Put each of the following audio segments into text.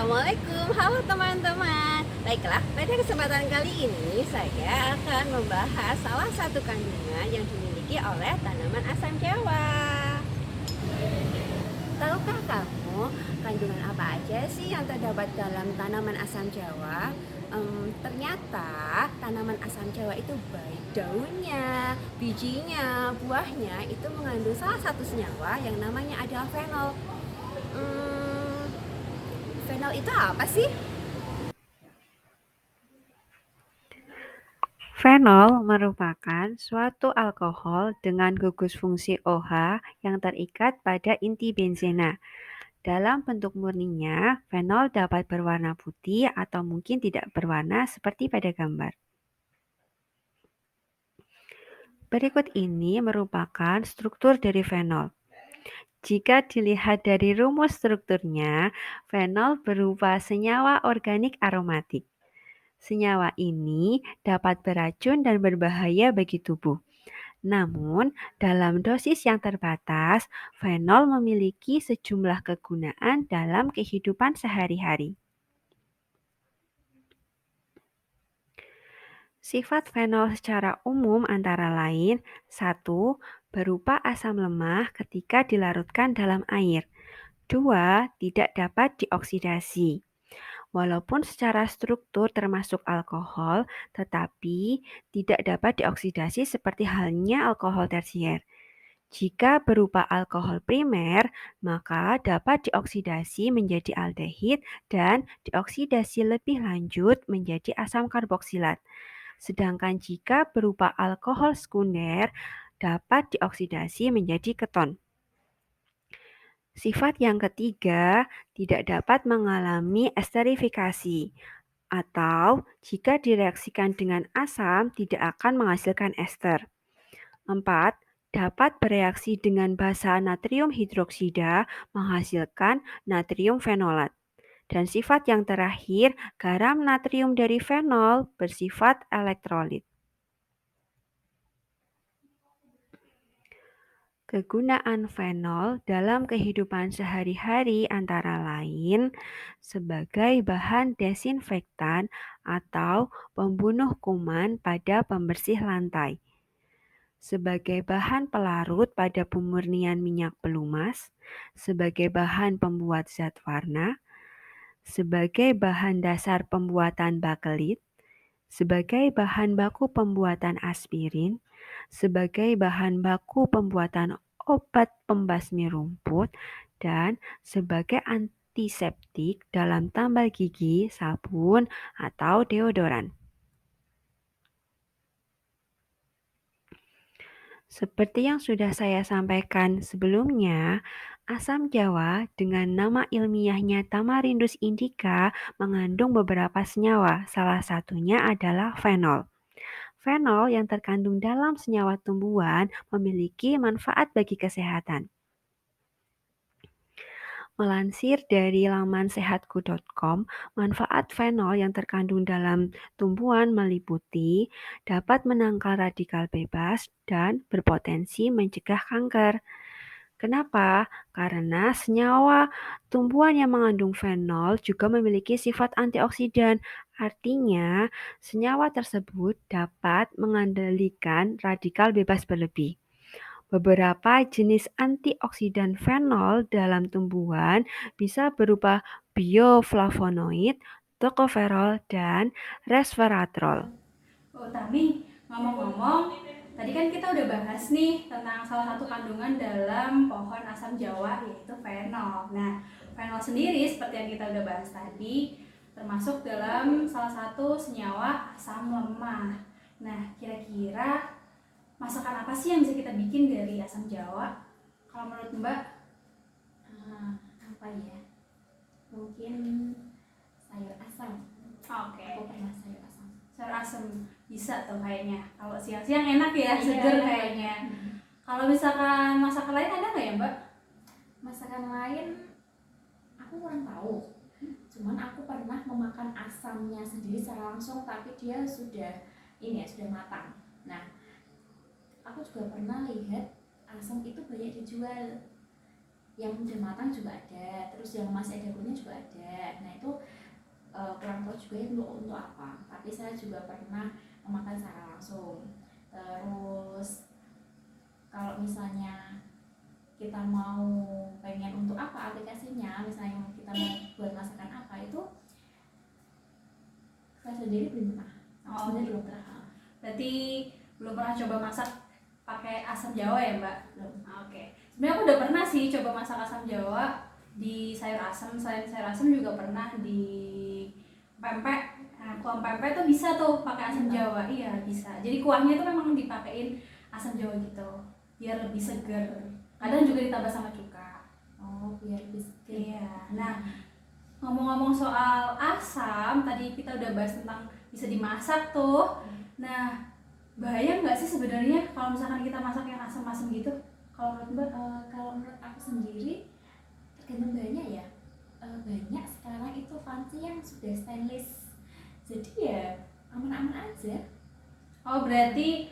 Assalamualaikum, halo teman-teman. Baiklah, pada kesempatan kali ini saya akan membahas salah satu kandungan yang dimiliki oleh tanaman asam jawa. Tahukah kamu kandungan apa aja sih yang terdapat dalam tanaman asam jawa? Ternyata tanaman asam jawa itu baik daunnya, bijinya, buahnya itu mengandung salah satu senyawa yang namanya adalah fenol. Hmm, Fenol itu apa sih? Fenol merupakan suatu alkohol dengan gugus fungsi OH yang terikat pada inti benzena. Dalam bentuk murninya, fenol dapat berwarna putih atau mungkin tidak berwarna seperti pada gambar. Berikut ini merupakan struktur dari fenol. Jika dilihat dari rumus strukturnya, fenol berupa senyawa organik aromatik. Senyawa ini dapat beracun dan berbahaya bagi tubuh. Namun, dalam dosis yang terbatas, fenol memiliki sejumlah kegunaan dalam kehidupan sehari-hari. Sifat fenol secara umum antara lain: 1. Berupa asam lemah ketika dilarutkan dalam air. 2. Tidak dapat dioksidasi. Walaupun secara struktur termasuk alkohol, tetapi tidak dapat dioksidasi seperti halnya alkohol tersier. Jika berupa alkohol primer, maka dapat dioksidasi menjadi aldehid dan dioksidasi lebih lanjut menjadi asam karboksilat. Sedangkan jika berupa alkohol sekunder, dapat dioksidasi menjadi keton. Sifat yang ketiga, tidak dapat mengalami esterifikasi, atau jika direaksikan dengan asam tidak akan menghasilkan ester. 4. Dapat bereaksi dengan basa natrium hidroksida menghasilkan natrium fenolat. Dan sifat yang terakhir, garam natrium dari fenol bersifat elektrolit. Kegunaan fenol dalam kehidupan sehari-hari antara lain sebagai bahan desinfektan atau pembunuh kuman pada pembersih lantai, sebagai bahan pelarut pada pemurnian minyak pelumas, sebagai bahan pembuat zat warna, sebagai bahan dasar pembuatan bakelit, sebagai bahan baku pembuatan aspirin, sebagai bahan baku pembuatan obat pembasmi rumput, dan sebagai antiseptik dalam tambal gigi, sabun, atau deodoran. Seperti yang sudah saya sampaikan sebelumnya, asam jawa dengan nama ilmiahnya Tamarindus indica mengandung beberapa senyawa, salah satunya adalah fenol. Fenol yang terkandung dalam senyawa tumbuhan memiliki manfaat bagi kesehatan. Melansir dari laman sehatku.com, manfaat fenol yang terkandung dalam tumbuhan meliputi dapat menangkal radikal bebas dan berpotensi mencegah kanker. Kenapa? Karena senyawa tumbuhan yang mengandung fenol juga memiliki sifat antioksidan. Artinya, senyawa tersebut dapat mengendalikan radikal bebas berlebih. Beberapa jenis antioksidan fenol dalam tumbuhan bisa berupa bioflavonoid, tokoferol, dan resveratrol. Oh, Tami, ngomong-ngomong, tadi kan kita udah bahas nih tentang salah satu kandungan dalam pohon asam jawa, yaitu fenol. Nah, fenol sendiri seperti yang kita udah bahas tadi, termasuk dalam salah satu senyawa asam lemah. Nah, kira-kira masakan apa sih yang bisa kita bikin dari asam jawa? Kalau menurut Mbak? Apa ya? Mungkin sayur asam. Oke. Aku pernah sayur asam. Sayur asam bisa tuh kayaknya. Kalau siang-siang enak ya, seger kayaknya. Kalau misalkan masakan lain ada nggak ya Mbak? Masakan lain aku kurang tahu. Cuman aku pernah memakan asamnya sendiri secara langsung, tapi dia sudah sudah matang. Nah, aku juga pernah lihat asam itu banyak dijual. Yang udah matang juga ada, terus yang masih ada kulitnya juga ada. Nah, itu juga ya untuk apa, tapi saya juga pernah memakan secara langsung. Terus kalau misalnya kita mau pengen untuk apa aplikasinya, misalnya kita mau buat masakan apa, itu saya sendiri belum pernah. Sebenarnya belum pernah. Berarti belum pernah coba masak pakai asam jawa ya Mbak? Belum. Oke. Sebenarnya aku udah pernah sih coba masak asam jawa di sayur asam. Selain sayur asam juga pernah di pempek. Nah, kuah pempek tuh bisa tuh pakai asam jawa. Iya bisa. Jadi kuahnya itu memang dipakein asam jawa gitu, biar lebih seger. Kadang juga ditambah sama cuka. Oh, biar bisa. Iya. Nah, ngomong-ngomong soal asam, tadi kita udah bahas tentang bisa dimasak tuh. Nah, bahaya nggak sih sebenarnya kalau misalkan kita masak yang asam-asam gitu? Kalau menurut Mbak? Kalau menurut aku sendiri tergantung bahannya ya. Banyak sekarang itu panci yang sudah stainless, jadi ya aman-aman aja. Oh, berarti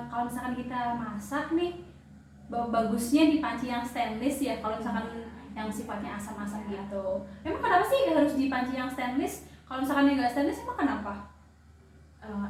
kalau misalkan kita masak nih, bagusnya di panci yang stainless ya. Kalau misalkan yang sifatnya asam-asam gitu. Emang kenapa sih harus di panci yang stainless? Kalau misalkan yang nggak stainless, emang kenapa?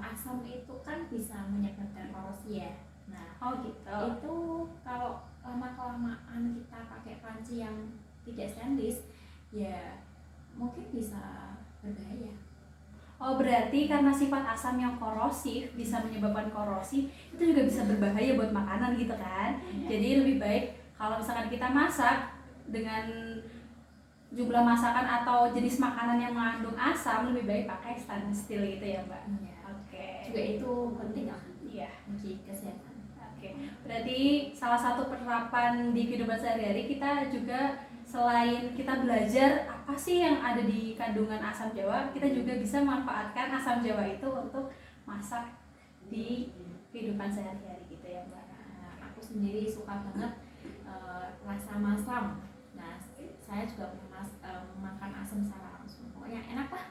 Asam itu kan bisa menyebabkan korosi ya. Nah, Oh gitu. itu kalau lama-kelamaan kita pakai panci yang tidak stainless, ya mungkin bisa berbahaya. Oh, berarti karena sifat asam yang korosif bisa menyebabkan korosi, itu juga bisa berbahaya buat makanan gitu kan. Jadi lebih baik kalau misalkan kita masak dengan jumlah masakan atau jenis makanan yang mengandung asam, lebih baik pakai stainless steel gitu ya Mbak. Ya. Oke. Juga itu penting lah Iya. bagi kesehatan. Oke. Berarti salah satu penerapan di kehidupan sehari-hari kita juga, selain kita belajar apa sih yang ada di kandungan asam jawa, kita juga bisa memanfaatkan asam jawa itu untuk masak di kehidupan sehari-hari gitu ya Mbak. Nah, aku sendiri suka banget rasa masam. Nah, saya juga pernah makan asam secara langsung. Pokoknya enak lah.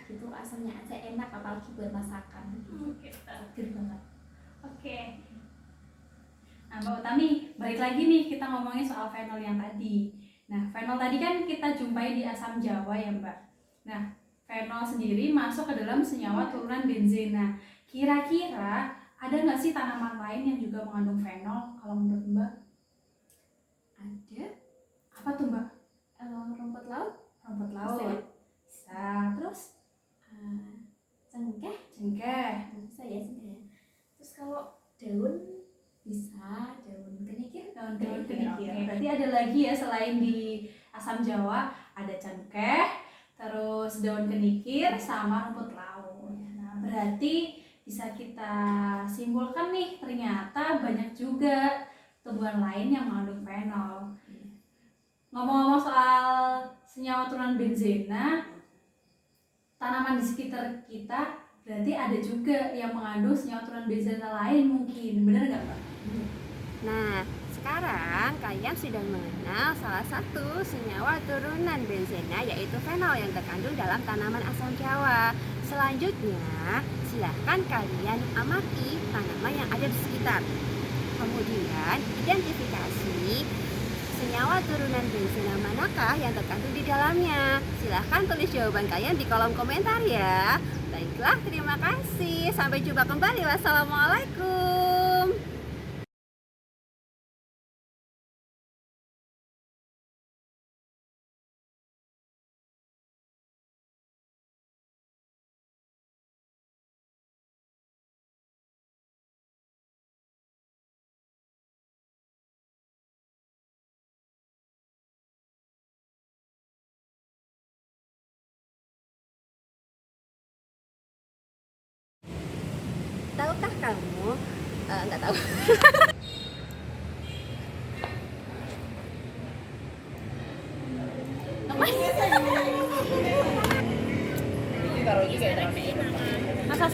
Gitu asamnya aja enak, apalagi buat masakan. Seger banget. Oke. Nah, Mbak Utami, balik lagi nih kita ngomongin soal fenol yang tadi. Nah, fenol tadi kan kita jumpai di asam jawa ya Mbak. Nah, fenol sendiri masuk ke dalam senyawa turunan benzena. Kira-kira ada nggak sih tanaman lain yang juga mengandung fenol kalau menurut Mbak? Ada Apa tuh Mbak? rumput laut, Rumput Bisa laut. ya? Bisa. Terus cengkeh, cengkeh. bisa ya cengkeh. Terus kalau daun bisa, daun kenikir. Daun kenikir. Berarti ada lagi ya selain di asam jawa, ada cengkeh, terus daun kenikir sama rumput laut. Nah, berarti bisa kita simpulkan nih, ternyata banyak juga tumbuhan lain yang mengandung fenol. Ngomong-ngomong soal senyawa turunan benzena, tanaman di sekitar kita berarti ada juga yang mengandung senyawa turunan benzena lain mungkin, benar nggak Pak? Nah, sekarang kalian sudah mengenal salah satu senyawa turunan benzena, yaitu fenol yang terkandung dalam tanaman asam jawa. Selanjutnya, silahkan kalian amati tanaman yang ada di sekitar. Kemudian, identifikasi senyawa turunan benzena manakah yang terkandung di dalamnya. Silahkan tulis jawaban kalian di kolom komentar ya. Baiklah, terima kasih. Sampai jumpa kembali. Wassalamualaikum. Tahukah kamu? Nggak tahu. Masa